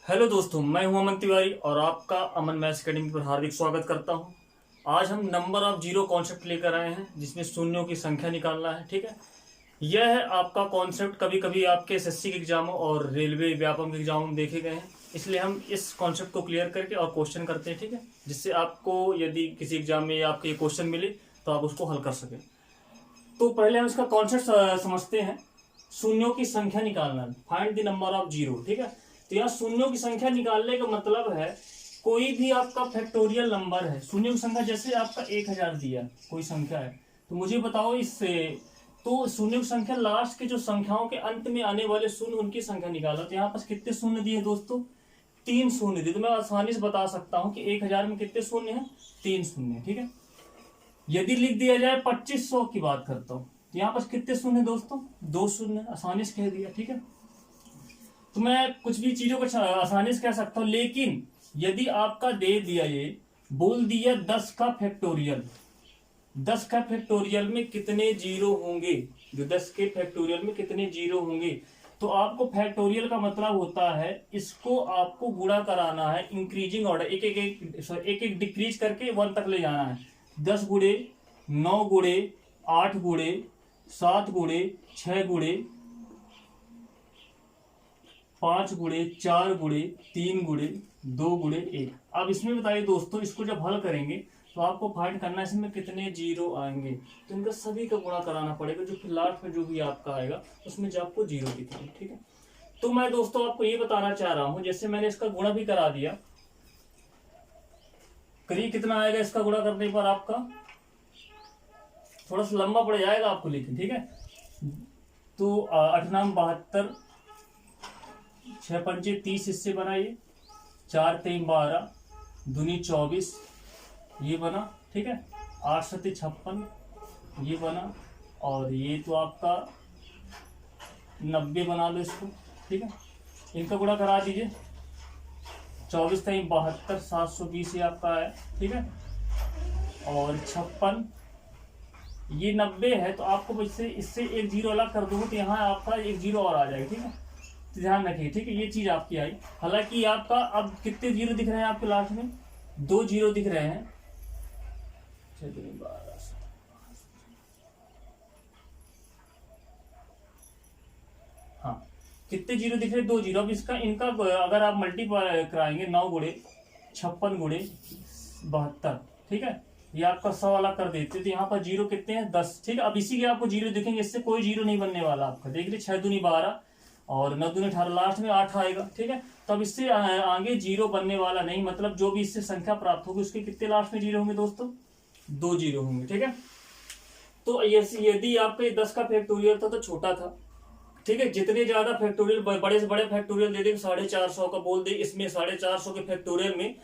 Hello दोस्तों, मैं हूं अमन तिवारी और आपका अमन मैथ्स अकेडमी पर हार्दिक स्वागत करता हूं। आज हम नंबर ऑफ जीरो कॉन्सेप्ट लेकर आए हैं जिसमें शून्यों की संख्या निकालना है। ठीक है, यह है आपका कॉन्सेप्ट। कभी कभी आपके एसएससी के एग्जामों और रेलवे व्यापम के एग्जामों में देखे गए हैं, इसलिए हम इस कॉन्सेप्ट को क्लियर करके और क्वेश्चन करते हैं। ठीक है, जिससे आपको यदि किसी एग्जाम में आपके क्वेश्चन मिले तो आप उसको हल कर सकें। तो पहले हम इसका कॉन्सेप्ट समझते हैं। शून्यों की संख्या निकालना, find the number of zero. ठीक है, तो यहाँ शून्यों की संख्या निकालने का मतलब है कोई भी आपका फैक्टोरियल नंबर है। शून्यों की संख्या जैसे आपका 1000 दिया कोई संख्या है, तो मुझे बताओ इससे तो शून्यों की संख्या लास्ट के जो संख्याओं के अंत में आने वाले शून्य उनकी संख्या निकालो। तो यहाँ पास कितने शून्य दिए दोस्तों? 3 शून्य दिए। तो मैं आसानी से बता सकता हूँ कि 1000 में कितने शून्य है? 3 शून्य। ठीक है, यदि लिख दिया जाए 2500 की बात करता हूं तो यहाँ पर कितने शून्य दोस्तों? 2 शून्य। आसानी से कह दिया। ठीक है, तो मैं कुछ भी चीजों को आसानी से कह सकता हूं, लेकिन यदि आपका दे दिया ये बोल दिया 10 का फैक्टोरियल, 10 का फैक्टोरियल में कितने जीरो होंगे, जो 10 के फैक्टोरियल में कितने जीरो होंगे, तो आपको फैक्टोरियल का मतलब होता है इसको आपको गुणा कराना है इंक्रीजिंग ऑर्डर, एक एक डिक्रीज करके 1 तक ले जाना है। 10 गुणे 9 गुणे 8 गुणे 7 गुणे 6 गुणे 5 गुणे 4 गुणे 3 गुणे 2 गुणे 1। अब इसमें बताइए दोस्तों, इसको जब हल करेंगे तो आपको फाइंड करना है इसमें कितने जीरो आएंगे। तो इनका सभी का गुणा कराना पड़ेगा, जो फिर लास्ट में जो भी आपका आएगा उसमें जो आपको जीरो दिखेंगे। ठीक है, तो मैं दोस्तों आपको ये बताना चाह रहा हूं, जैसे मैंने इसका गुणा भी करा दिया, करिए कितना आएगा इसका गुणा करने पर आपका? थोड़ा सा लंबा पड़ जाएगा आपको, लेकिन ठीक है। तो 8 नाम 72, 6 पंचे 30, इससे बनाइए 4 3 12, दूनी 24, ये बना। ठीक है, 8 7 56, ये बना, और ये तो आपका 90 बना लो इसको। ठीक है, इनका गुणा करा दीजिए। 24 3 72, 720 ये आपका है। ठीक है, और 56, ये 90 है, तो आपको इससे एक जीरो अलग कर दूंगा तो यहाँ आपका एक जीरो और आ जाएगा। ठीक है, तो ध्यान रखिए। ठीक है, ये चीज आपकी आई। हालांकि आपका अब कितने जीरो दिख रहे हैं आपके लास्ट में? 2 जीरो दिख रहे हैं। 6 3 12, हाँ, कितने जीरो दिख रहे हैं? 2 जीरो। अब इसका इनका अगर आप मल्टीप्लाई कराएंगे 9 गुणे 56 गुणे 72, ठीक है, ये आपका 100 वाला कर देते तो यहाँ पर जीरो कितने हैं? 10। ठीक है, अब इसी के आपको जीरो दिखेंगे, इससे कोई जीरो नहीं बनने वाला आपका। देख लीजिए 6 दूनी 12 और 9 दूनी 18, लास्ट में 8 आएगा। ठीक है, तो अब इससे आगे जीरो बनने वाला नहीं, मतलब जो भी इससे संख्या प्राप्त होगी उसके कितने लास्ट में जीरो होंगे दोस्तों? 2 जीरो होंगे। ठीक है, तो यदि आपके 10 का फैक्टोरियल था तो छोटा था। ठीक है, जितने ज्यादा फैक्टोरियल बड़े से बड़े फैक्टोरियल दे दे, 450 का बोल दे, इसमें 450 के फैक्टोरियल में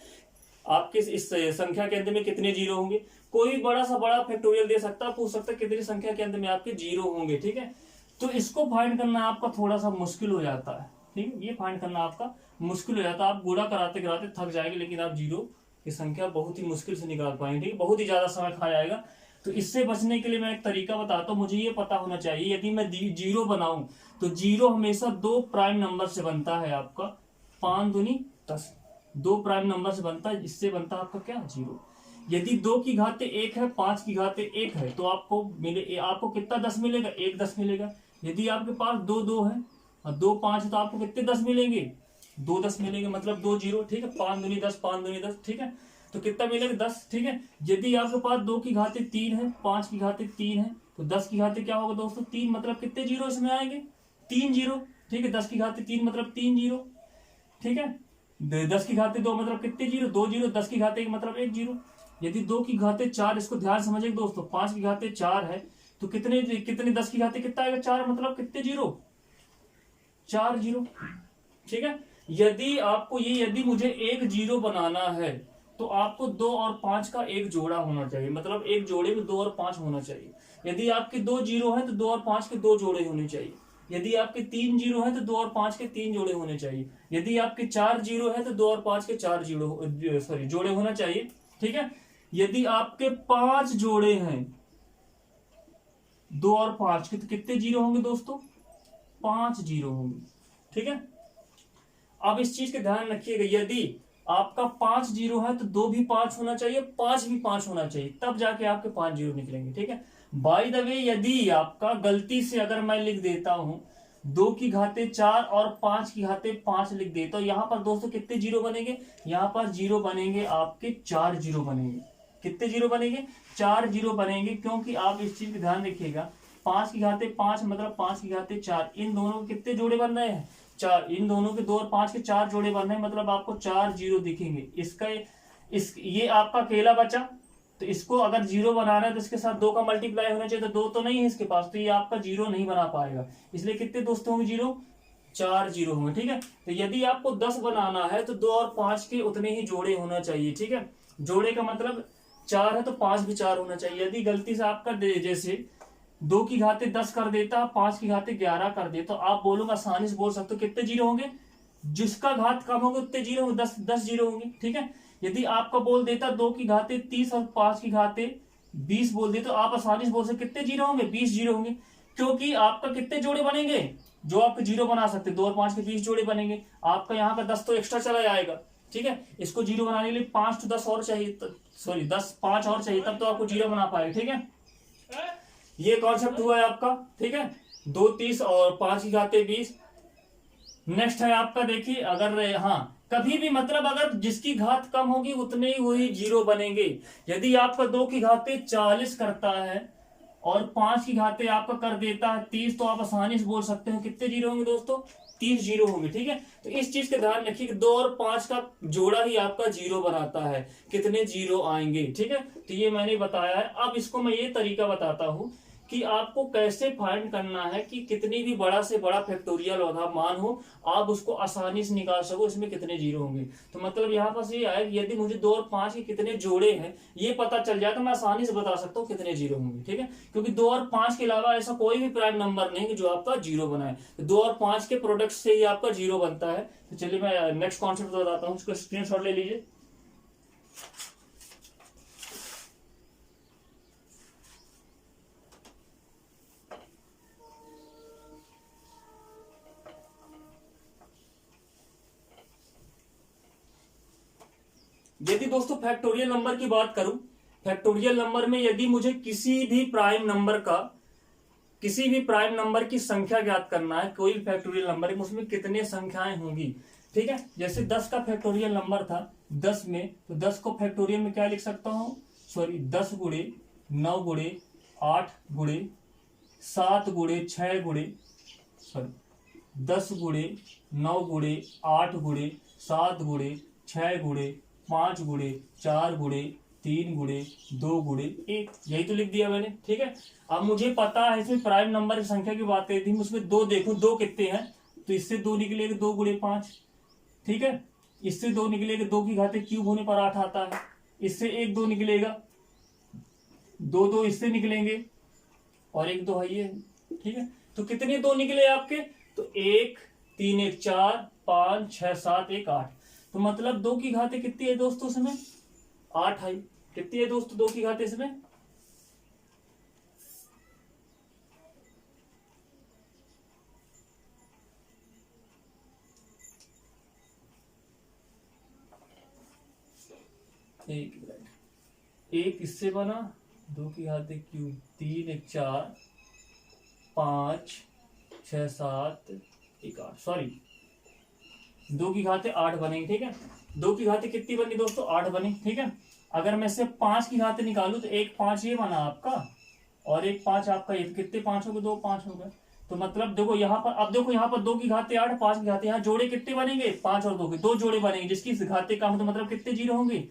आपके इस संख्या के अंदर में कितने जीरो होंगे। कोई बड़ा सा बड़ा फैक्टोरियल दे सकता है, पूछ सकता है कितनी संख्या के अंदर में आपके जीरो होंगे। ठीक है, तो इसको फाइंड करना आपका थोड़ा सा मुश्किल हो जाता है। ठीक है, ये फाइंड करना आपका मुश्किल हो जाता है। आप गुणा कराते कराते थक जाएंगे, लेकिन आप जीरो की संख्या बहुत ही मुश्किल से निकाल पाएंगे। ठीक है, बहुत ही ज्यादा समय खा जाएगा। तो इससे बचने के लिए मैं एक तरीका बताता हूँ। मुझे ये पता होना चाहिए यदि मैं जीरो बनाऊं तो जीरो हमेशा 2 प्राइम नंबर से बनता है आपका। 5 दूनी 10, 2 प्राइम नंबर से बनता है, इससे बनता है आपका क्या? जीरो। यदि 2 की घाते 1 है, 5 की घाते 1 है, तो आपको कितना 10 मिलेगा? 1 10 मिलेगा। यदि आपके पास 2 2 है और 2 5 है, तो आपको कितने 10 मिलेंगे? 2 10 मिलेंगे, मतलब 2 जीरो। ठीक है, 5 दूनी 10, 5 दूनी 10। ठीक है, तो कितना मिलेगा? 10। ठीक है, यदि आपके पास 2 की घाते 3 है, 5 की घाते 3 है, तो 10 की घाते क्या होगा दोस्तों? 3, मतलब कितने जीरो इसमें आएंगे? 3 जीरो। ठीक है, 10 की घाते 3 मतलब 3 जीरो। ठीक है, 10 की घाते 2 मतलब कितने जीरो? 2 जीरो। 10 की घाते 1 मतलब 1 जीरो। यदि 2 की घाते 4, इसको ध्यान समझिए दोस्तों, 5 की घाते 4 है, तो कितने कितने 10 की घाते कितना आएगा? 4, मतलब कितने जीरो? 4 जीरो। ठीक है, यदि मुझे एक जीरो बनाना है तो आपको 2 और 5 का एक जोड़ा होना चाहिए, मतलब एक जोड़े में 2 और 5 होना चाहिए। यदि आपके 2 जीरो है तो 2 और 5 के 2 जोड़े होने चाहिए। यदि आपके 3 जीरो है तो 2 और 5 के 3 जोड़े होने चाहिए। यदि आपके 4 जीरो है तो 2 और 5 के 4 जोड़े होना चाहिए। ठीक है, यदि आपके 5 जोड़े हैं 2 और 5 के, तो कितने जीरो होंगे दोस्तों? 5 जीरो होंगे। ठीक है, अब इस चीज का ध्यान रखिएगा, यदि आपका 5 जीरो है तो 2 भी 5 होना चाहिए, 5 भी 5 होना चाहिए, तब जाके आपके 5 जीरो निकलेंगे। ठीक है, बाय द वे यदि आपका गलती से अगर मैं लिख देता हूं 2 की घाते 4 और 5 की घाते 5 लिख दे, तो यहां पर दोस्तों कितने जीरो बनेंगे, यहां पर जीरो बनेंगे आपके 4 जीरो बनेंगे। कितने जीरो बनेंगे, 4 जीरो बनेंगे, क्योंकि आप इस चीज का ध्यान रखिएगा 5 की घाते 5 मतलब 5 की घाते 4, इन दोनों के कितने जोड़े बन रहे हैं, 4, इन दोनों के 2 और 5 के 4 जोड़े बन रहे हैं, मतलब आपको 4 जीरो दिखेंगे। इसका ये आपका अकेला बचा, तो इसको अगर जीरो बनाना है तो इसके साथ 2 का मल्टीप्लाई होना चाहिए, तो 2 तो नहीं है इसके पास, तो ये आपका जीरो नहीं बना पाएगा। इसलिए कितने दोस्तों होंगे जीरो, 4 जीरो होंगे। ठीक है, तो यदि आपको 10 बनाना है तो 2 और 5 के उतने ही जोड़े होना चाहिए। ठीक है, जोड़े का मतलब 4 है तो 5 भी 4 होना चाहिए। यदि गलती से आपका जैसे 2 की घाते 10 कर देता, 5 की घाते 11 कर दे, तो आप बोलोगे आसानी से बोल सकते हो कितने जीरो होंगे, जिसका घात कम होगा उतने जीरो होंगे, 10 जीरो होंगे। ठीक है, यदि आपका बोल देता 2 की घाते 30 और 5 की घाते 20 बोल दे, तो आप आसानी से बोल सकते कितने जीरो होंगे, 20 जीरो होंगे, क्योंकि आपका कितने जोड़े बनेंगे, जो आप जीरो बना सकते, 2 और 5 के 20 जोड़े बनेंगे, आपका यहाँ का 10 तो एक्स्ट्रा चला जाएगा। ठीक है, इसको जीरो बनाने के लिए 5 तो 10 और चाहिए, सॉरी 10 5 और चाहिए, तब तो आपको जीरो बना पाएगा। ठीक है, ये कॉन्सेप्ट हुआ है आपका। ठीक है, 2 30 और 5 की घाते 20। नेक्स्ट है आपका, देखिए अगर हाँ कभी भी मतलब अगर जिसकी घात कम होगी उतने ही वही जीरो बनेंगे। यदि आपका 2 की घाते 40 करता है और 5 की घाते आपका कर देता है 30, तो आप आसानी से बोल सकते हो कितने जीरो होंगे दोस्तों, 30 जीरो होंगे। ठीक है, तो इस चीज का ध्यान रखिए कि 2 और 5 का जोड़ा ही आपका जीरो बनाता है, कितने जीरो आएंगे। ठीक है, तो ये मैंने बताया है। अब इसको मैं ये तरीका बताता हूं कि आपको कैसे फाइंड करना है कि कितनी भी बड़ा से बड़ा फैक्टोरियल मान हो, आप उसको आसानी से निकाल सको इसमें कितने जीरो होंगे। तो मतलब यहाँ पर ये आया कि यदि मुझे 2 और 5 के कितने जोड़े हैं ये पता चल जाए, तो मैं आसानी से बता सकता हूँ कितने जीरो होंगे। ठीक है, क्योंकि 2 और 5 के अलावा ऐसा कोई भी प्राइम नंबर नहीं है जो आपका जीरो बनाए, तो 2 और 5 के प्रोडक्ट से ही आपका जीरो बनता है। तो चलिए मैं नेक्स्ट कॉन्सेप्ट बताता हूँ, उसको स्क्रीनशॉट ले लीजिए। यदि दोस्तों फैक्टोरियल नंबर की बात करूं, फैक्टोरियल नंबर में यदि मुझे किसी भी प्राइम नंबर की संख्या ज्ञात करना है, कोई भी फैक्टोरियल नंबर है उसमें कितने संख्याएं होंगी। ठीक है, जैसे 10 का फैक्टोरियल नंबर था 10 में, तो 10 को फैक्टोरियल में क्या लिख सकता हूं, सॉरी 10 गुणे 9 गुणे 8 गुणे 7 गुणे 6 गुणे, सॉरी 10 गुणे 9 गुणे 8 गुणे 7 गुणे 6 गुणे 5 गुणे 4 गुणे 3 गुणे 2 गुणे 1, यही तो लिख दिया मैंने। ठीक है, अब मुझे पता है इसमें प्राइम नंबर की संख्या की बात करी थी, उसमें 2 देखो 2 कितने हैं, तो इससे 2 निकलेगा 2 गुणे 5। ठीक है, इससे 2 निकलेगा, 2 की घाते क्यूब होने पर 8 आता है, इससे 1 2 निकलेगा, 2 2 इससे निकलेंगे और 1 2 है ये। ठीक है, तो कितने 2 निकले आपके, तो 1 3 1 4 5 6 7 1 8, तो मतलब 2 की घाते कितनी है दोस्तों इसमें, 8 है। कितनी है दोस्तों 2 की घाते इसमें, एक इससे बना, 2 की घाते क्यूब 3 1 4 5 6 7 1 8, सॉरी 2 की घाते 8 बनेगी। ठीक है, 2 की घाते कितनी बनी दोस्तों, 8 बनी। ठीक है, अगर मैं से 5 की घाते निकालू तो 1 5 ये बना आपका और 1 5 आपका, ये कितने 5 हो गए, 2 5 हो गए। तो मतलब देखो यहाँ पर, अब देखो यहाँ पर 2 की घाते 8 5 की घाते, यहाँ जोड़े कितने बनेंगे, 5 और 2 के 2 जोड़े बनेंगे, जिसकी घाते कम, तो मतलब कितने जीरो होंगे,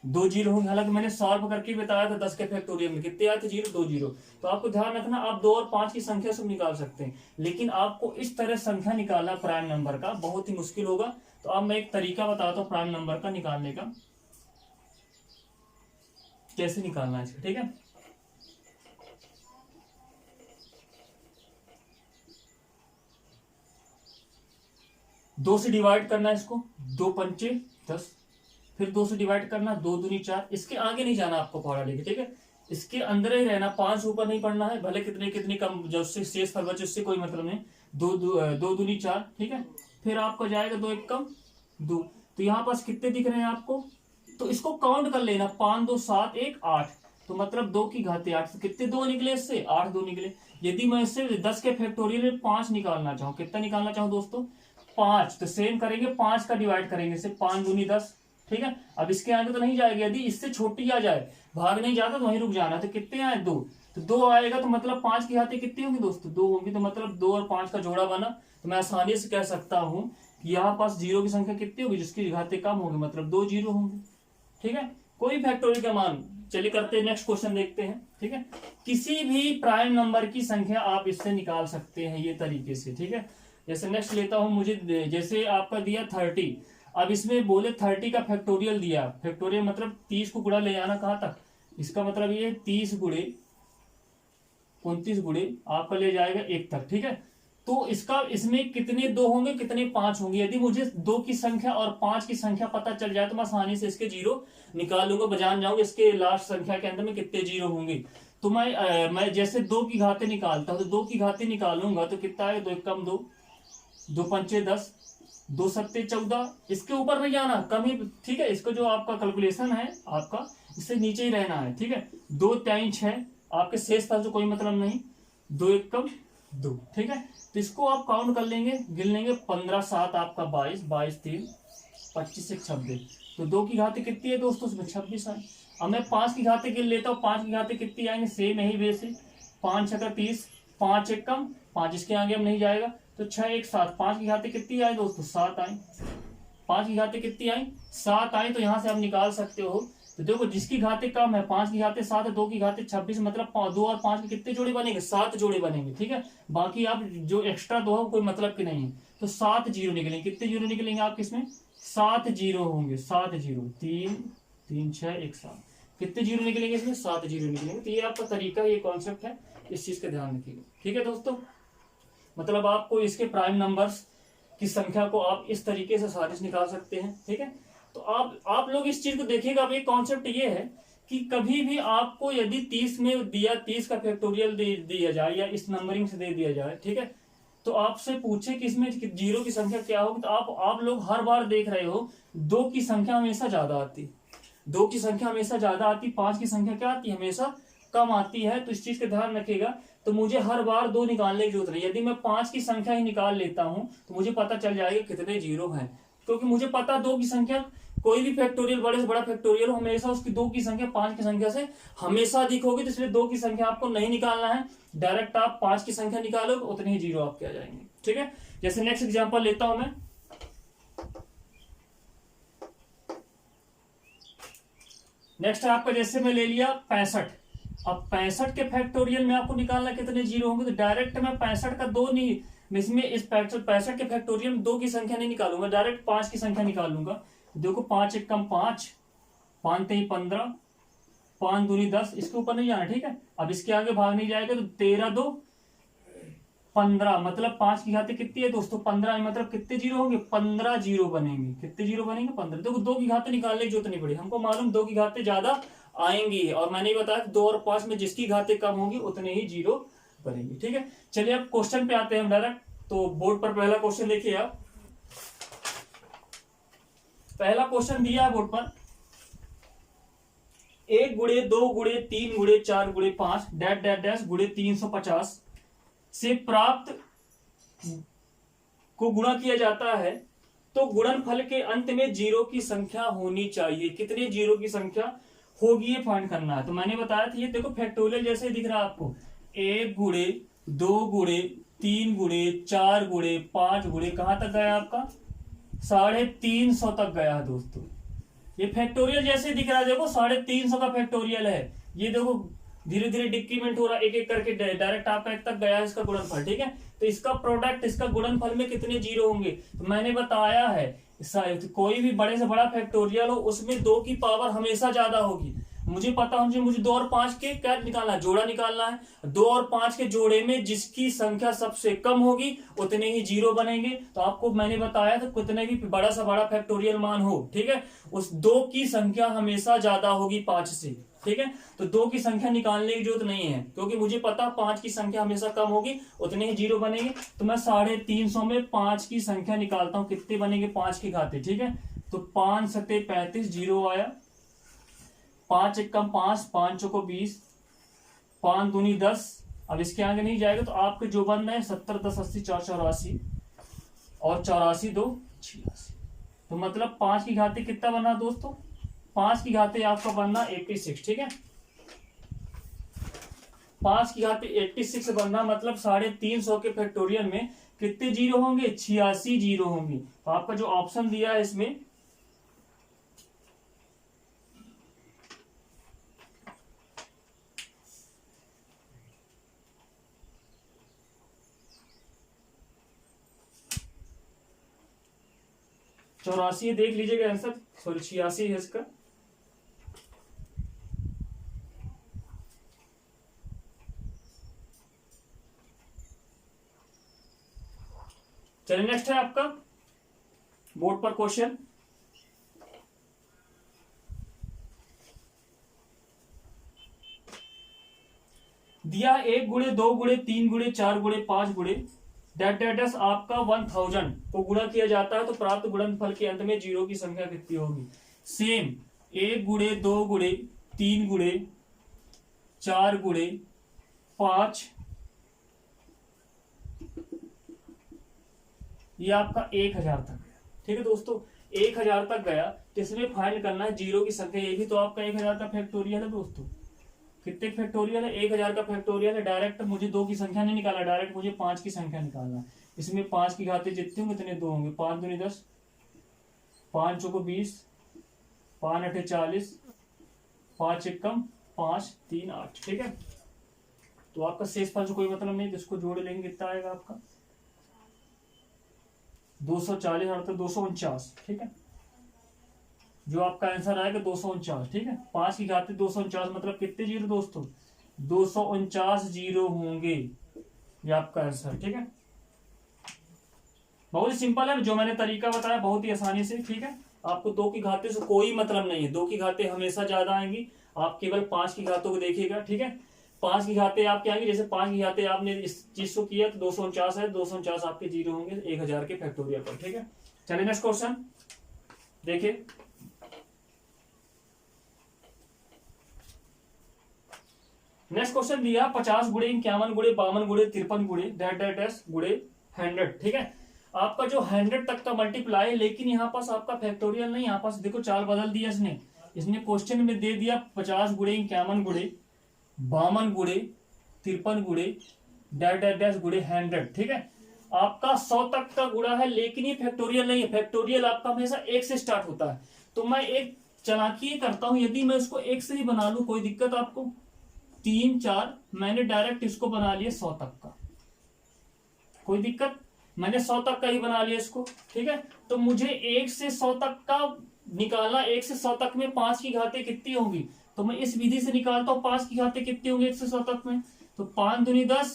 2 जीरो होंगे। हालांकि मैंने सॉल्व करके बताया था 10 के फैक्टोरियल में कितने आए थे, 0 2 जीरो। तो आपको ध्यान रखना, आप 2 और 5 की संख्या से निकाल सकते हैं, लेकिन आपको इस तरह संख्या निकालना प्राइम नंबर का बहुत ही मुश्किल होगा। तो अब मैं एक तरीका बताता हूँ प्राइम नंबर का निकालने का, कैसे निकालना है इसका। ठीक है, दो से डिवाइड करना है इसको, 2 पंचे 10, फिर 2 से डिवाइड करना, 2 दूनी 4, इसके आगे नहीं जाना आपको पढ़ा लेके। ठीक है, इसके अंदर ही रहना, 5 ऊपर नहीं पढ़ना है, भले कितने कितनी कम, जब उससे शेष फल बचे उससे कोई मतलब नहीं। 2 दूनी 4। ठीक है, फिर आपको जाएगा 2 1 कम 2। तो यहाँ पास कितने दिख रहे हैं आपको, तो इसको काउंट कर लेना, 5 2 7 1 8, तो मतलब 2 की घाते 8, तो कितने 2 निकले इससे, 8 2 निकले। यदि मैं इससे 10 के फैक्टोरियल में 5 निकालना चाहूँ, कितना निकालना चाहूँ दोस्तों, 5, तो सेम करेंगे, 5 का डिवाइड करेंगे इससे, 5 दूनी 10, ठीक है। अब इसके आगे तो नहीं जाएगी, यदि इससे छोटी आ जाए, भाग नहीं जाता तो वहीं रुक जाना, तो कितने आए 2, तो 2 आएगा, तो मतलब 5 की घाते कितनी होंगी दोस्तों, 2 होंगी, तो मतलब 2 और 5 का जोड़ा बना। तो मैं आसानी से कह सकता हूं कि यहाँ पास जीरो की संख्या कितनी होगी, जिसकी घाते कम होगी, मतलब 2 जीरो होंगे, ठीक है। कोई फैक्टोरियल का मान, चलिए करते हैं नेक्स्ट क्वेश्चन देखते हैं, ठीक है। किसी भी प्राइम नंबर की संख्या आप इससे निकाल सकते हैं ये तरीके से, ठीक है। जैसे नेक्स्ट लेता हूं, मुझे जैसे आपका दिया 30, अब इसमें बोले 30 का फैक्टोरियल दिया, फैक्टोरियल मतलब 30 को गुणा ले जाना कहाँ तक, इसका मतलब ये 30 गुणे 29 गुणे आपका ले जाएगा 1 तक, ठीक है। तो इसका इसमें कितने 2 होंगे, कितने 5 होंगे। यदि मुझे 2 की संख्या और 5 की संख्या पता चल जाए तो मैं आसानी से इसके जीरो निकाल लूंगा, बजान जाऊंगा इसके लास्ट संख्या के अंदर में कितने जीरो होंगे। तो मैं जैसे 2 की घाते निकालता हूं, तो 2 की घाते निकालूंगा तो कितना आएगा, 2 एक कम 2, 2 पंचे 10, 2 सत्ते 14, इसके ऊपर नहीं जाना, कम ही, ठीक है। इसको जो आपका कैलकुलेशन है आपका, इससे नीचे ही रहना है, ठीक है। 2 3 6 आपके शेष था तो कोई मतलब नहीं, 2 एक कम 2, ठीक है। तो इसको आप काउंट कर लेंगे, गिन लेंगे, 15 7 आपका 22, 22 3 25 1 26, तो 2 की घाते कितनी है दोस्तों, उसमें 26 आए। अब मैं 5 की घाते गिन लेता हूँ, 5 की घाते कितनी आएंगे, सेम यही वे से, 5 6 30, 5 एक कम 5, इसके आगे हम नहीं जाएगा, तो 6 1 7, 5 की घाते कितनी आए दोस्तों, 7 आए। 5 की घाते कितनी आई, 7 आई, तो यहां से आप निकाल सकते हो। तो देखो जिसकी घाते कम है, 5 की घाते 7 है, 2 की घाते 26, मतलब 2 और 5 के कितने जोड़े बनेंगे, 7 जोड़े बनेंगे, ठीक है। बाकी आप जो एक्स्ट्रा 2 है कोई मतलब की नहीं है, तो 7 जीरो निकलेंगे। कितने जीरो निकलेंगे आपके इसमें, 7 जीरो होंगे, 7 जीरो, 3 3 6 1 7, कितने जीरो निकलेंगे इसमें, 7 जीरो निकलेंगे। तो ये आपका तरीका, ये कॉन्सेप्ट है, इस चीज का ध्यान रखिएगा, ठीक है दोस्तों। मतलब आपको इसके प्राइम नंबर्स की संख्या को आप इस तरीके से साजिश निकाल सकते हैं, ठीक है। तो आप लोग इस चीज को देखिएगा। अब एक कॉन्सेप्ट ये है कि कभी भी आपको यदि 30 में दिया, 30 का फैक्टोरियल दिया जाए या इस नंबरिंग से दे दिया जाए, ठीक है, तो आपसे पूछे कि इसमें जीरो की संख्या क्या होगी, तो आप लोग हर बार देख रहे हो 2 की संख्या हमेशा ज्यादा आती, 2 की संख्या हमेशा ज्यादा आती, 5 की संख्या क्या आती है, हमेशा कम आती है। तो इस चीज का ध्यान रखिएगा। तो मुझे हर बार 2 निकालने की जरूरत नहीं, यदि मैं 5 की संख्या ही निकाल लेता हूं तो मुझे पता चल जाएगा कितने जीरो हैं, क्योंकि मुझे पता 2 की संख्या, कोई भी फैक्टोरियल, बड़े से बड़ा फैक्टोरियल हो, हमेशा उसकी 2 की संख्या 5 की संख्या से हमेशा अधिक होगी। तो इसलिए 2 की संख्या आपको नहीं निकालना है, डायरेक्ट आप 5 की संख्या निकालोगे, उतने ही जीरो आपके आ जाएंगे, ठीक है। जैसे नेक्स्ट एग्जांपल लेता हूं मैं, नेक्स्ट आपका जैसे मैं ले लिया 65। अब 65 के फैक्टोरियल में आपको निकालना कितने जीरो होंगे, तो डायरेक्ट मैं 65 का 2 नहीं, इसमें इस 65 के फैक्टोरियल में 2 की संख्या नहीं निकालूंगा, डायरेक्ट 5 की संख्या निकालूंगा। देखो 5 एक कम 5, 5 3 15, 5 दूनी 10, इसके ऊपर नहीं जाना, ठीक है। अब इसके आगे भाग नहीं जाएगा, तो 13 2 15, मतलब 5 की घाते कितनी है दोस्तों, 15, मतलब कितने जीरो होंगे, 15 जीरो बनेंगे। कितने जीरो बनेंगे, 15। देखो 2 की घाते निकालने की जरूरत नहीं पड़ी, हमको मालूम 2 की घाते ज्यादा आएंगी, और मैंने बताया 2 और 5 में जिसकी घाते कम होंगी उतने ही जीरो बनेंगे, ठीक है। चलिए अब क्वेश्चन पे आते हैं हम डायरेक्ट। तो बोर्ड पर पहला क्वेश्चन देखिए आप, पहला क्वेश्चन दिया है बोर्ड पर, 1 गुणे 2 गुणे 3 गुणे 4 गुणे 5 डैश डैश डैश गुणे 350 से प्राप्त को गुणा किया जाता है, तो गुणनफल के अंत में जीरो की संख्या होनी चाहिए। कितने जीरो की संख्या होगी ये फाइंड करना है। तो मैंने बताया था, ये देखो फैक्टोरियल जैसे दिख रहा है आपको, 1 गुणे 2 गुणे 3 गुणे 4 गुणे 5 गुणे कहां तक गया आपका, 350 तक गया है दोस्तों। ये फैक्टोरियल जैसे दिख रहा है, देखो 350 का फैक्टोरियल है। ये देखो धीरे धीरे डिक्रीमेंट हो रहा है, एक एक करके डायरेक्ट आपका एक तक गया है इसका गुणनफल, ठीक है। तो इसका प्रोडक्ट, इसका गुणनफल में कितने जीरो होंगे, तो मैंने बताया है कोई भी बड़े से बड़ा फैक्टोरियल हो उसमें 2 की पावर हमेशा ज्यादा होगी। मुझे पता होना चाहिए, मुझे 2 और 5 के क्या निकालना है, जोड़ा निकालना है। 2 और 5 के जोड़े में जिसकी संख्या सबसे कम होगी उतने ही जीरो बनेंगे। तो आपको मैंने बताया था कितने भी बड़ा सा बड़ा फैक्टोरियल मान हो, ठीक है, उस 2 की संख्या हमेशा ज्यादा होगी 5 से। ठीक है। तो 2 की संख्या निकालने की जरूरत नहीं है, क्योंकि मुझे पता 5 की संख्या हमेशा कम होगी, उतने ही जीरो बनेंगे। तो मैं 350 में 5 की संख्या निकालता हूं, कितने बनेंगे 5 की घाते, ठीक है। तो 5 सत्ते 35, जीरो आया, 5 एकम 5, 5 चौको 20, 5 दूनी 10। अब इसके आगे नहीं जाएगा, तो आपके जो बन रहे हैं 70 10 80 4 84 और 84 2 86। तो मतलब 5 की घाते कितना बना दोस्तों, 5 की घाते आपका बनना 86, ठीक है। 5 की घाते 86 बनना मतलब 350 के फैक्टोरियल में कितने जीरो होंगे, 86 जीरो होंगे। तो आपका जो ऑप्शन दिया है इसमें चौरासी, देख लीजिएगा आंसर, सॉरी 86 है इसका। चलिए नेक्स्ट है आपका बोर्ड पर क्वेश्चन। दिया 1 गुणे 2 गुणे 3 गुणे 4 गुणे 5 गुणे डेट आपका 1000 को गुणा किया जाता है, तो प्राप्त गुणनफल के अंत में जीरो की संख्या कितनी होगी। सेम 1 गुणे 2 गुणे 3 गुणे 4 गुणे 5, ये आपका 1000 तक गया, ठीक है दोस्तों। 1000 तक गया, तो इसमें फाइंड करना है जीरो की संख्या, ये भी तो आपका 1000 का फैक्टोरियल है दोस्तों। कितने फैक्टोरियल है, 1000 का फैक्टोरियल है। डायरेक्ट मुझे 2 की संख्या नहीं निकालना, डायरेक्ट मुझे 5 की संख्या निकालना है। इसमें 5 की घाते जितने होंगे उतने 2 होंगे, 5 दूनी 10, 5 चौको 20, 5 अठे 40, 5 एकम 5 3 8, ठीक है। तो आपका शेष फल से कोई मतलब नहीं, जिसको जोड़ लेंगे कितना आएगा आपका 240 अर्थात 249, ठीक है। जो आपका आंसर आएगा 249, ठीक है। 5 की घाते 249 मतलब कितने जीरो दोस्तों, 249 जीरो होंगे, ये आपका आंसर, ठीक है। बहुत ही सिंपल है, जो मैंने तरीका बताया बहुत ही आसानी से, ठीक है। आपको 2 की घाते से कोई मतलब नहीं है, 2 की घाते हमेशा ज्यादा आएंगी, आप केवल 5 की घातों को देखिएगा, ठीक है। 5 की घाते आपके आएंगे, जैसे 5 की घाते आपने इस चीज को किया तो 249 है, 249 आपके जीरो होंगे 1000 के फैक्टोरियल पर, ठीक है। चलिए नेक्स्ट क्वेश्चन देखिए। नेक्स्ट क्वेश्चन दिया 50 गुणे 51 गुणे 52 गुणे 53 गुणे डेट गुणे 100, ठीक है। आपका जो 100 तक का मल्टीप्लाई है, लेकिन यहाँ पास आपका फैक्टोरियल नहीं, यहाँ पास देखो चाल बदल दिया इसने क्वेश्चन में दे दिया 50 गुणे 51 गुणे 52 गुणे 53 गुणे डेट गुणे 100, ठीक है। आपका 100 तक का गुणा है, लेकिन ये फैक्टोरियल नहीं है, फैक्टोरियल आपका हमेशा 1 से स्टार्ट होता है। तो मैं एक चालाकी करता हूं, यदि मैं इसको 1 से ही बना लूं, कोई दिक्कत आपको, 3 4 मैंने डायरेक्ट इसको बना लिया 100 तक का, कोई दिक्कत, मैंने 100 तक का ही बना लिया इसको, ठीक है। तो मुझे 1 से 100 तक का निकालना, 1 से 100 तक में 5 की घाते कितनी होंगी, तो मैं इस विधि से निकालता हूँ 5 की घाते कितनी होंगी 1 से 100 तक में। तो 5 दूनी 10,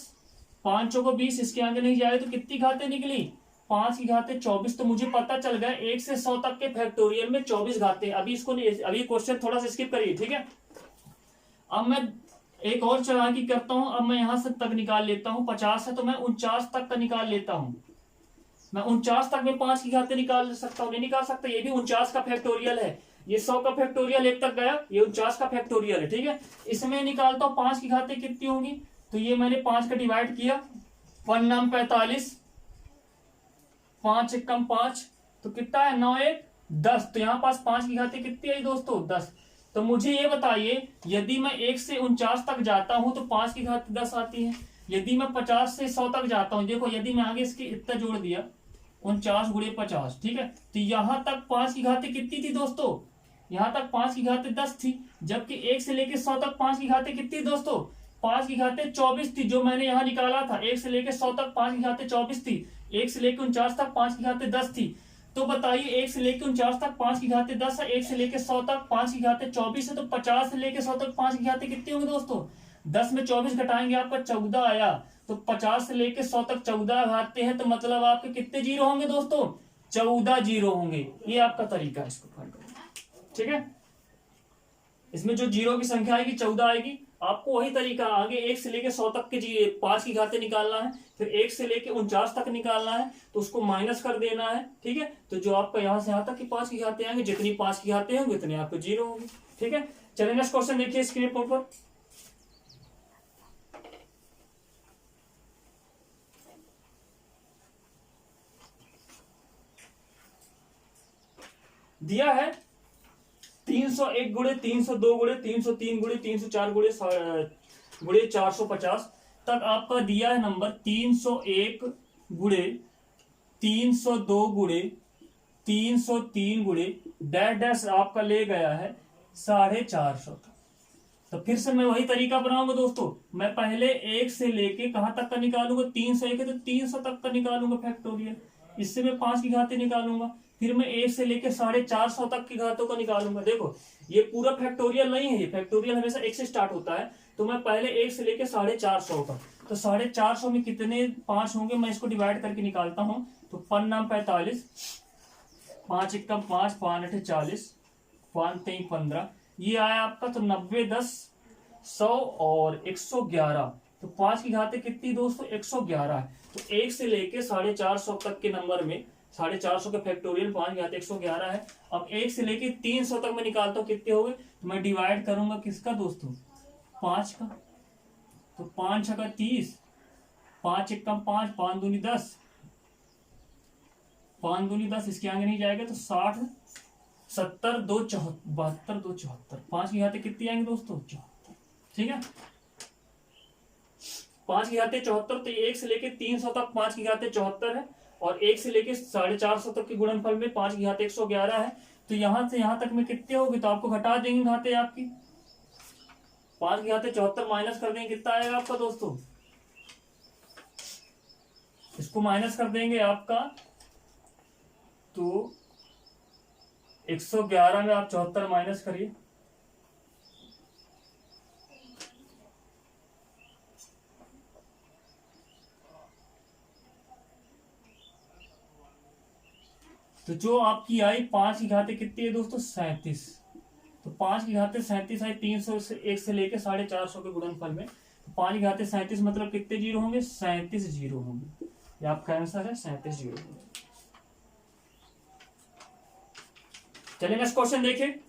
5 चौको 20, इसके आगे नहीं जाए तो कितनी घाते निकली, 5 की घाते 24। तो मुझे पता चल गया 1 से 100 तक के फैक्टोरियल में 24 घाते। अभी इसको अभी क्वेश्चन थोड़ा सा स्किप करिए, ठीक है। अब मैं एक और चालाकी करता हूं, अब मैं यहां से तक निकाल लेता हूं, 50 है तो मैं 49 तक का निकाल लेता हूं। मैं 49 तक में 5 की घाते निकाल सकता हूं, नहीं निकाल सकता, ये भी 49 का फैक्टोरियल है। ये 100 का फैक्टोरियल 1 तक गया, ये 49 का फैक्टोरियल है, ठीक है। इसमें निकालता हूं 5 की घाते कितनी होंगी, तो ये मैंने 5 का डिवाइड किया, 1 नाम 45, 5 एकम 5, तो कितना है 9 1 10। तो यहां पास 5 की घाते कितनी आई दोस्तों 10। तो मुझे ये बताइए, यदि मैं 1 से 49 तक जाता हूं तो 5 की घात 10 आती है। यदि मैं 50 से 100 तक जाता हूं, देखो यदि मैं आगे इसके इतना जोड़ दिया 49 गुणे 50, ठीक है। तो यहां तक 5 की घाते कितनी थी दोस्तों, यहां तक 5 की घाते 10 थी, जबकि 1 से लेकर 100 तक 5 की घाते कितनी दोस्तों, 5 की घाते 24 थी, जो मैंने यहाँ निकाला था। 1 से लेकर 100 तक 5 की घाते 24 थी, 1 से लेकर 49 तक 5 की घाते 10 थी। तो बताइए 1 से लेकर 49 तक 5 की घाते 10 है, 1 से लेकर 100 तक 5 की घाते 24 है, तो 50 से लेकर 100 तक 5 की घाते कितनी होंगी दोस्तों, 10 में 24 घटाएंगे आपका 14 आया। तो 50 से लेकर 100 तक 14 घाते हैं, तो मतलब आपके कितने जीरो होंगे दोस्तों, 14 जीरो होंगे। ये आपका तरीका है इसको फाइंड करने, ठीक है। इसमें जो जीरो की संख्या आएगी 14 आएगी। आपको वही तरीका आगे 1 से लेके 100 तक के 5 की घातें निकालना है, फिर 1 से लेके 49 तक निकालना है, तो उसको माइनस कर देना है। ठीक है, तो जो आपका यहां से यहां तक की 5 की घातें आएंगे, जितनी 5 की घातें होंगी उतनी आपको जीरो होगी। ठीक है, चलिए नेक्स्ट क्वेश्चन देखिए स्क्रीन पर। दिया है 301 गुणे 302 गुणे 303 गुणे 304 गुणे 450 तक आपका दिया है नंबर 301 गुणे 302 गुणे 303 गुणे डैश डैश आपका ले गया है 450 तक। तो फिर से मैं वही तरीका बनाऊंगा दोस्तों, मैं पहले 1 से लेके कहां तक का निकालूंगा, 301 है तो 300 तक का निकालूंगा फैक्टोरियल, इससे मैं 5 की घातें निकालूंगा, फिर मैं 1 से लेके 450 तक की घातों का निकालूंगा। देखो ये पूरा फैक्टोरियल नहीं है, ये फैक्टोरियल हमेशा 1 से स्टार्ट होता है, तो मैं पहले 1 से लेके 450 तक, तो 450 में कितने 5 होंगे, मैं इसको डिवाइड करके निकालता हूं। तो 5 45, 5 1 5, 5 8 40, 5 3 15, ये आया आपका। तो 90 10 100 और 111, तो 5 की घातें कितनी दोस्तों 111 है। तो 1 से लेके 450 तक के नंबर में 450 का फैक्टोरियल 5 की घातें 111 है। अब 1 से लेके 300 तक मैं निकालता हूं, कितने हो गए, तो मैं डिवाइड करूंगा किसका दोस्तों 5 का, तो 5 6 30, 5 1 5, 5 दूनी 10, 5 दूनी 10, इसके आगे नहीं जाएगा तो 60 70 2 72 2 74, 5 की घातें कितनी आएंगी दोस्तों 74। ठीक है, 5 की घातें 74, तो 1 से लेके 300 तक 5 की घातें 74 है, और 1 से लेके 450 तक के गुणनफल में 5 की घातें 111 है। तो यहां से यहां तक में कितने होगी, तो आपको घटा देंगे घातें आपकी, 5 की घातें 74 माइनस कर देंगे, कितना आएगा आपका दोस्तों, इसको माइनस कर देंगे आपका, तो 111 में आप 74 माइनस करिए, तो जो आपकी आई 5 की घातें कितनी है दोस्तों 37, तो 5 की घातें 37 आई 300 से 1 से लेके 450 के गुणनफल में, तो 5 की घातें 37 मतलब कितने जीरो होंगे 37 जीरो होंगे, ये आपका आंसर है 37 जीरो होंगे। चलिए नेक्स्ट क्वेश्चन देखिए।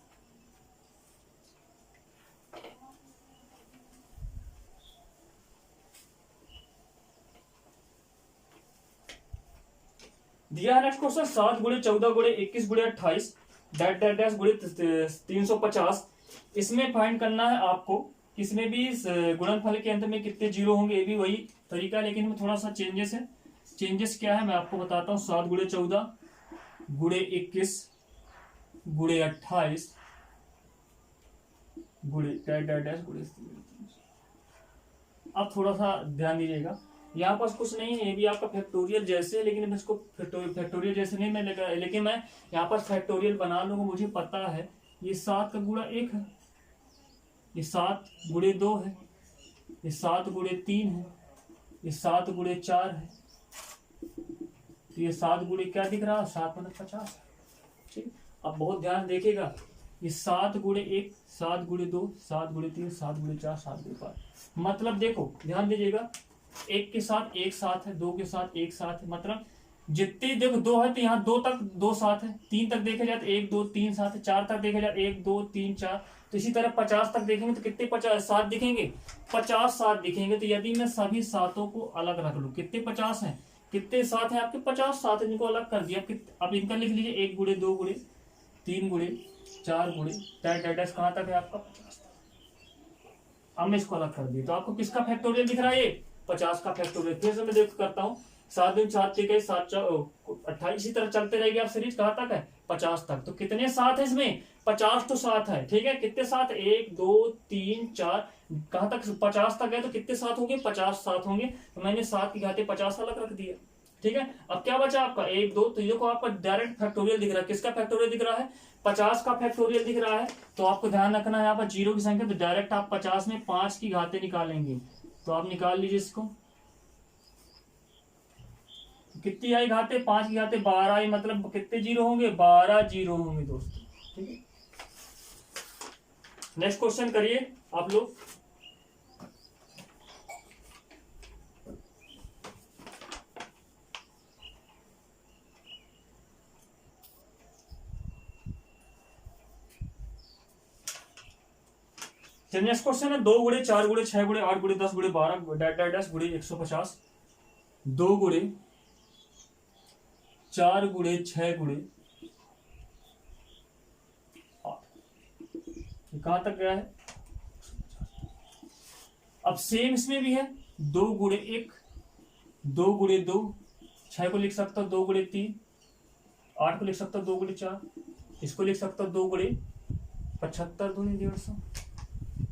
दिया है नेक्स्ट क्वेश्चन 7 गुणे 14 गुणे 21 गुणे 28 डैश डैश डैश गुणे 350। इसमें फाइंड करना है आपको, इसमें भी गुणनफल के अंत में कितने जीरो होंगे, ये भी वही तरीका, लेकिन में थोड़ा सा चेंजेस है। चेंजेस क्या है मैं आपको बताता हूँ। 7 गुणे 14 गुणे 21 गुणे 28 गुणे डैश डैश डैश गुणे। अब थोड़ा सा ध्यान दीजिएगा, यहाँ पास कुछ नहीं है, ये भी आपका फैक्टोरियल जैसे है, लेकिन मैं इसको फैक्टोरियल जैसे नहीं मैं लगा, लेकिन मैं यहाँ पर फैक्टोरियल बना लूंगा। मुझे पता है ये 7 का गुणा 1 है, ये 7 गुणे 2 है, ये 7 गुणे 3 है, ये 7 गुणे 4 है, तो ये 7 गुणे क्या दिख रहा है 7 मतलब 50। ठीक, अब बहुत ध्यान देखिएगा, ये 7 गुणे 1, 7 गुणे 2, 7 गुणे 3, 7 गुणे 4, 7 गुणे 5, मतलब देखो ध्यान दीजिएगा, 1 के साथ 1 साथ है, 2 के साथ 1 साथ है, मतलब जितने देखो 2 है तो यहाँ 2 तक 2 साथ है, 3 तक देखे जाए तो 1 2 3 साथ है, 4 तक देखे जाए 1 2 3 4, तो इसी तरह 50 तक देखेंगे तो कितने 50 7 दिखेंगे, 50 7 दिखेंगे। तो यदि मैं सभी सातों को अलग रख लूं, कितने 50 हैं, कितने साथ हैं आपके 50 साथ, इनको अलग कर दिया। अब इनका लिख लीजिए 1 गुणे 2 गुणे 3 गुणे 4 गुणे डैश कहां तक है आपका 50 तक। अब मैं इसको अलग कर दिया, तो आपको किसका फैक्टोरियल दिख रहा है, ये 50 का फैक्टोरियल। फिर से मैं देख करता हूँ, 7 दिन 7 के 7 28, इसी तरह चलते रहेगी आप सीरीज, कहां तक है 50 तक। तो कितने साथ है इसमें 50 तो साथ है, ठीक है, कितने साथ 1 2 3 4, कहां तक 50 तक है, तो कितने साथ होंगे 50 साथ होंगे। तो मैंने 7 की घातें 50 अलग रख दिया। ठीक है, अब क्या बचा आपका 1 2, तो ये देखो आपका डायरेक्ट फैक्टोरियल दिख रहा है, किसका फैक्टोरियल दिख रहा है 50 का फैक्टोरियल दिख रहा है। तो आपको ध्यान रखना है यहाँ पर जीरो की संख्या, तो डायरेक्ट आप 50 में 5 की घातें निकालेंगे। तो आप निकाल लीजिए इसको, कितनी आई घातें 5 की घातें 12 आई, मतलब कितने जीरो होंगे 12 जीरो होंगे दोस्तों। ठीक है, नेक्स्ट क्वेश्चन करिए आप लोग। चलिए नेक्स्ट क्वेश्चन है 2 गुड़े 4 गुड़े 6 गुड़े 8 गुड़े 10 गुड़े 12 डैश गुड़े 150। 2 गुड़े 4 गुड़े 6 गुड़े 8, कहां तक गया है? अब सेम इसमें भी है 2 गुड़े 1, 2 गुड़े 2, 6 को लिख सकता हूं 2 गुड़े 3, 8 को लिख सकता हूं 2 गुड़े 4, इसको लिख सकता हूं 2 गुड़े 75 दूनी 150।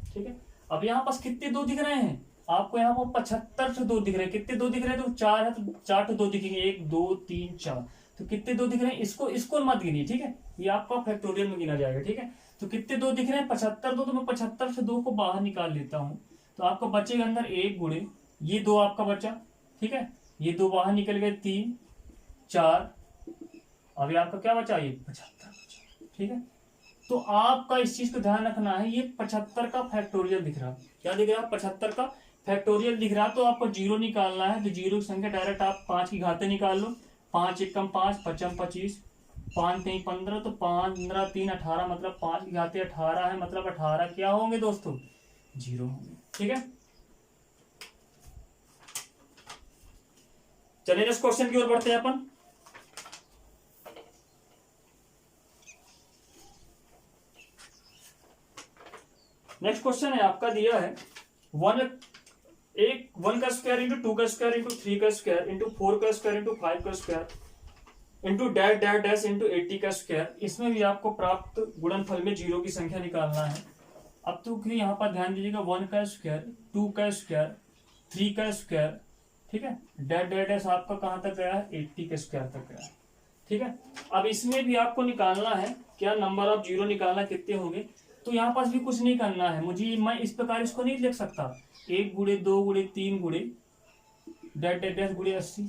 ठीक है, अब यहाँ पास कितने 2 दिख रहे हैं आपको? यहाँ पर 75 से 2 दिख रहे हैं। कितने 2 दिख रहे हैं? तो 4 है तो 4 तो 2 दिखेंगे, 1 2 3 4। तो कितने 2 दिख रहे हैं? इसको मत गिनिए, ठीक है, ये आपका फैक्टोरियल में गिना जाएगा। ठीक है, तो कितने 2 दिख रहे हैं? 75 2। तो मैं 75 से 2 को बाहर निकाल लेता हूं, तो आपको बचेगा अंदर 1 गुड़े ये 2 आपका बचा। ठीक है, ये 2 बाहर निकल गए, 3 4, अभी आपका क्या बचा? ये 75 बचा। ठीक है, तो आपका इस चीज को ध्यान रखना है, ये 75 का फैक्टोरियल दिख रहा है। क्या दिख रहा है? 75 का फैक्टोरियल दिख रहा है। तो आपको जीरो निकालना है, तो जीरो की संख्या डायरेक्ट आप 5 की घाते निकाल लो। 5 एकम 5, 5 25, 5 3 15, तो 15 3 18, मतलब 5 की घाते 18 है, मतलब 18 क्या होंगे दोस्तों? जीरो होंगे। ठीक है, चलिए इस क्वेश्चन की ओर बढ़ते हैं अपन। नेक्स्ट क्वेश्चन है आपका दिया है 1 का स्क्वायर इंटू 2 का स्क्वायर इंटू 3 का स्क्वायर इंटू 4 का स्क्वायर इंटू 5 का square into dash dash dash into 80 का स्क्वायर। इसमें भी आपको प्राप्त गुणनफल में जीरो की संख्या निकालना है। अब तो यहाँ पर ध्यान दीजिएगा, 1 का स्क्वायर, 2 का स्क्वायर, 3 का स्क्वायर, ठीक है, डैश डैश डैश आपका कहां तक गया है? 80 के स्क्वायर तक गया है। ठीक है, अब इसमें भी आपको निकालना है क्या? नंबर ऑफ जीरो निकालना, कितने होंगे? तो यहाँ पास भी कुछ नहीं करना है मुझे, मैं इस प्रकार इसको नहीं लिख सकता 1 गुड़े 2 गुड़े 3 गुड़े डैश डैश डैश गुड़े 80।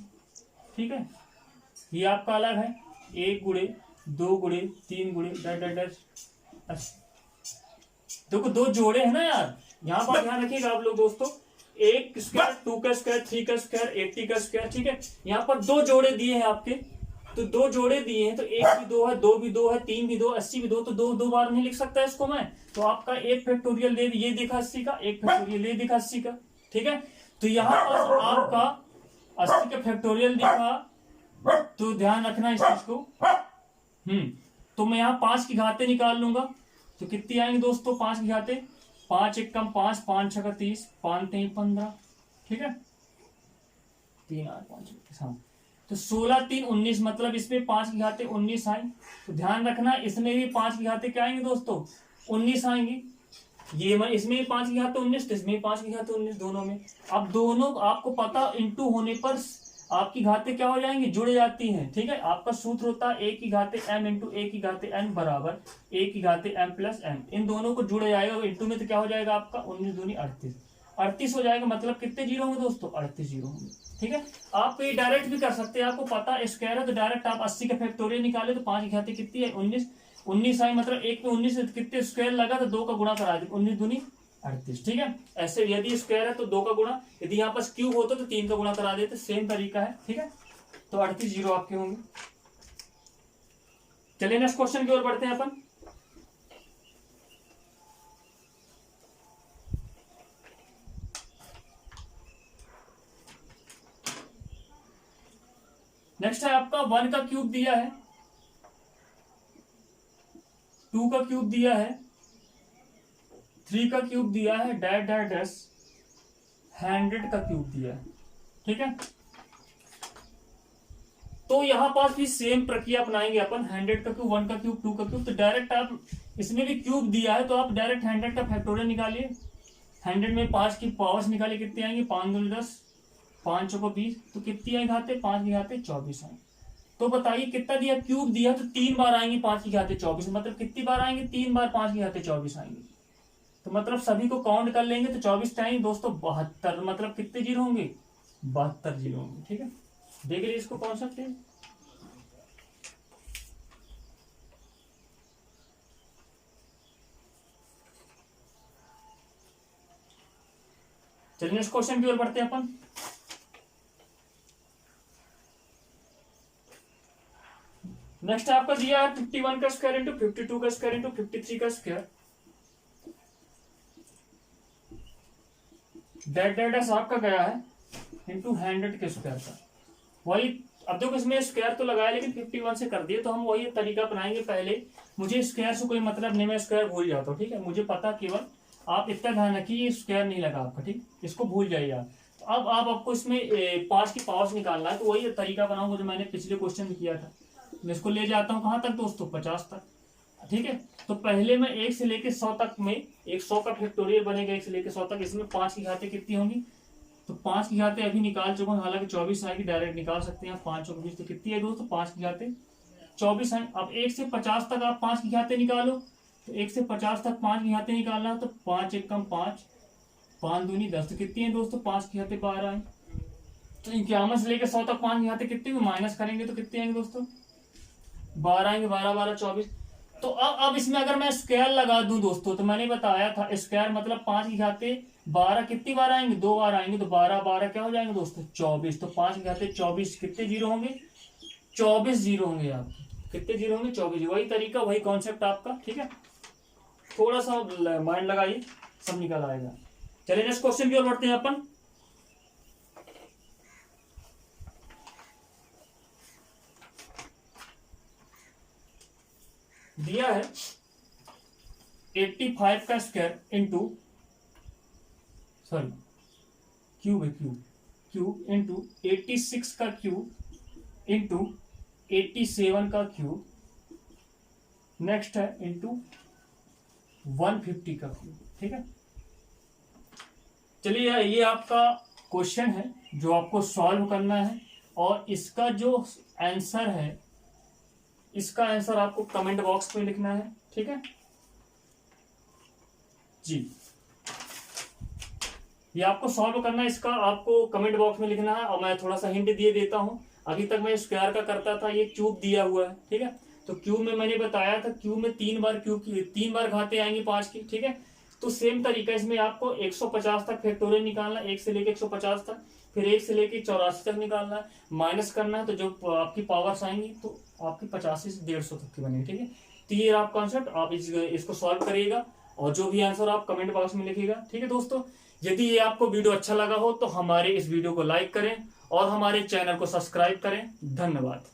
ठीक है, ये आपका अलग है, 1 गुड़े 2 गुड़े 3 गुड़े डैश डैश डैश 80। देखो 2 जोड़े हैं ना यार, यहाँ पर ध्यान रखिएगा आप लोग दोस्तों। 1 स्क्वायर, 2 का स्क्वायर, 3 का स्क्वायर, 80 का स्क्वायर। ठीक है, यहाँ पर 2 जोड़े दिए हैं आपके, तो 2 जोड़े दिए हैं, तो 1 भी 2 है, 2 भी 2 है, 3 भी 2, 80 भी 2, तो 2 बार नहीं लिख सकता इसको मैं। तो आपका एक फैक्टोरियल दे ये दिखा 80 का, एक फैक्टोरियल ये दिखा 80 का। ठीक है, तो यहाँ पर आपका 80 का फैक्टोरियल दिखा, तो ध्यान रखना इस चीज को। तो मैं यहाँ 5 की घाते निकाल लूंगा, तो कितनी आएंगे दोस्तों? 5 की घाते, 5 एकम 5, 5 छका 30, 5 3 15। ठीक है, 3 8 5, हाँ, तो 16 3 19, मतलब इसमें 5 की घाते 19 आई। तो ध्यान रखना इसमें भी 5 की घाते क्या आएंगे दोस्तों? 19 आएंगी। ये मैं इसमें भी 5 की घाते 19, तो इसमें भी 5 की घाते 19, दोनों में। अब दोनों आपको पता इंटू होने पर आपकी घाते क्या हो जाएंगी? जुड़ जाती हैं। ठीक है, आपका सूत्र होता है 1 की घाते m इंटू 1 की घाते n बराबर 1 की घाते m प्लस m। इन दोनों को जुड़ जाएगा इंटू में, तो क्या हो जाएगा आपका? 19 दूनी 38, 38 हो जाएगा। मतलब कितने जीरो होंगे दोस्तों? 38 जीरो होंगे। ठीक है, आप ये डायरेक्ट भी कर सकते हैं, आपको पता स्क्वायर है तो डायरेक्ट आप 80 का फैक्टोरियल निकाले, तो 5 की घाते कितनी है? 19, 19 आई, मतलब 1 में 19 कितने स्क्वायर लगा, तो 2 का गुणा करा दे, 19 दूनी 38। ठीक है, ऐसे यदि स्क्वायर है तो 2 का गुणा, यदि यहाँ पास क्यूब होता तो 3 का गुणा करा देते, सेम तरीका है। ठीक है, तो 38 जीरो आपके होंगे। चलिए नेक्स्ट क्वेश्चन की ओर बढ़ते हैं अपन। नेक्स्ट है आपका 1 का क्यूब दिया है, 2 का क्यूब दिया है, 3 का क्यूब दिया है, डैश डैश डैश 100 का क्यूब दिया है। ठीक है, तो यहां पास भी सेम प्रक्रिया अपनाएंगे अपन, 100 का क्यूब, 1 का क्यूब, 2 का क्यूब। तो डायरेक्ट आप इसमें भी क्यूब दिया है, तो आप डायरेक्ट 100 का फैक्टोरियल निकालिए। 100 में 5 की पावर्स निकालिए, कितनी आएंगी? 5 दूनी 10, 5 को 20, तो कितनी आई घाते? 5 की घाते 24 आई। तो बताइए कितना दिया? क्यूब दिया, तो 3 बार आएंगे 5 की घाते 24, मतलब कितनी बार आएंगे? 3 बार 5 की घाते 24 आएंगे। तो मतलब सभी को काउंट कर लेंगे तो 24 टाइम दोस्तों 72, मतलब कितने जीरो होंगे? 72 जीरो होंगे। ठीक है, देख लीजिए इसको कॉन्सेप्ट है। चलिए नेक्स्ट क्वेश्चन की ओर बढ़ते हैं अपन। नेक्स्ट आपका दिया है 51 का स्क्वायर इंटू 52 का स्क्वायर इंटू 53 का स्क्वायर। डेट आपका गया है इंटू 100 के स्क्वायर का। वही अब देखो इसमें स्क्वायर तो लगाया लेकिन 51 से कर दिए, तो हम वही तरीका अपनाएंगे। पहले मुझे स्क्वायर से कोई मतलब नहीं, मैं स्क्वायर भूल जाता हूँ, ठीक है। मुझे पता केवल आप इतना ध्यान रखिए ये स्क्वायर नहीं लगा आपका, ठीक, इसको भूल जाइए आप। तो अब आपको इसमें 5 की पावर्स निकालना है, तो वही तरीका बनाऊंगा जो मैंने पिछले क्वेश्चन में किया था। मैं इसको ले जाता हूँ कहाँ तक दोस्तों, 50 तक, ठीक है। तो पहले मैं 1 से लेके 100 तक में, 100 का फैक्टोरियल बनेगा 1 से लेके 100 तक। इसमें 5 की घातें कितनी होंगी, तो 5 की घातें अभी निकाल चुका हूँ, हालांकि 24 आएगी, डायरेक्ट निकाल सकते हैं 5 के बीच। तो कितनी है दोस्तों, 5 की घातें 24 है। अब 1 से 50 तक आप 5 की घातें निकालो, तो 1 से 50 तक 5 की घातें निकालना, तो 5 एक कम 5, 5 दूनी 10, तो कितनी है दोस्तों, 5 की घातें 12 है। तो 51 से लेकर 100 तक 5 की घातें कितनी, माइनस करेंगे तो कितने आएंगे दोस्तों, 12 आएंगे, 12 12 24। तो अब इसमें अगर मैं स्क्वायर लगा दूं दोस्तों, तो मैंने बताया था स्क्वायर मतलब 5 की घातें 12, कितनी बार आएंगे, 2 बार आएंगे, तो 12 12 क्या हो जाएंगे दोस्तों, 24। तो 5 की घातें 24, कितने जीरो होंगे, 24 जीरो होंगे आपके, कितने जीरो होंगे, 24। वही तरीका वही कॉन्सेप्ट आपका, ठीक है। थोड़ा सा माइंड लगाइए, सब निकल आएगा। चलिए नेक्स्ट क्वेश्चन की ओर बढ़ते हैं अपन। दिया है 85 का स्क्वायर इंटू, सॉरी क्यूब है, क्यूब इंटू 86 का क्यूब इंटू 87 का क्यूब, नेक्स्ट है इंटू 150 का क्यूब, ठीक है। चलिए ये आपका क्वेश्चन है जो आपको सॉल्व करना है, और इसका जो आंसर है, इसका आंसर आपको कमेंट बॉक्स में लिखना है, ठीक है जी। ये आपको सॉल्व करना है, इसका आपको कमेंट बॉक्स में लिखना है। और मैं थोड़ा सा हिंट दिए देता हूं, अभी तक मैं स्क्वायर का करता था, ये क्यूब दिया हुआ है, ठीक है। तो क्यूब में मैंने बताया था, क्यूब में 3 बार क्यूब की 3 बार घातें आएंगी 5 की, ठीक है। तो सेम तरीका इसमें आपको 150 तक फैक्टोरियल निकालना, 1 से लेके 150 तक, फिर 1 से लेके 84 तक निकालना है, माइनस करना है, तो जो आपकी पावर्स आएंगी तो आपकी 85 से 150 तक की बनेगी, ठीक है। तो ये आप कॉन्सेप्ट आप इसको सॉल्व करिएगा, और जो भी आंसर आप कमेंट बॉक्स में लिखिएगा, ठीक है दोस्तों। यदि ये आपको वीडियो अच्छा लगा हो तो हमारे इस वीडियो को लाइक करें और हमारे चैनल को सब्सक्राइब करें। धन्यवाद।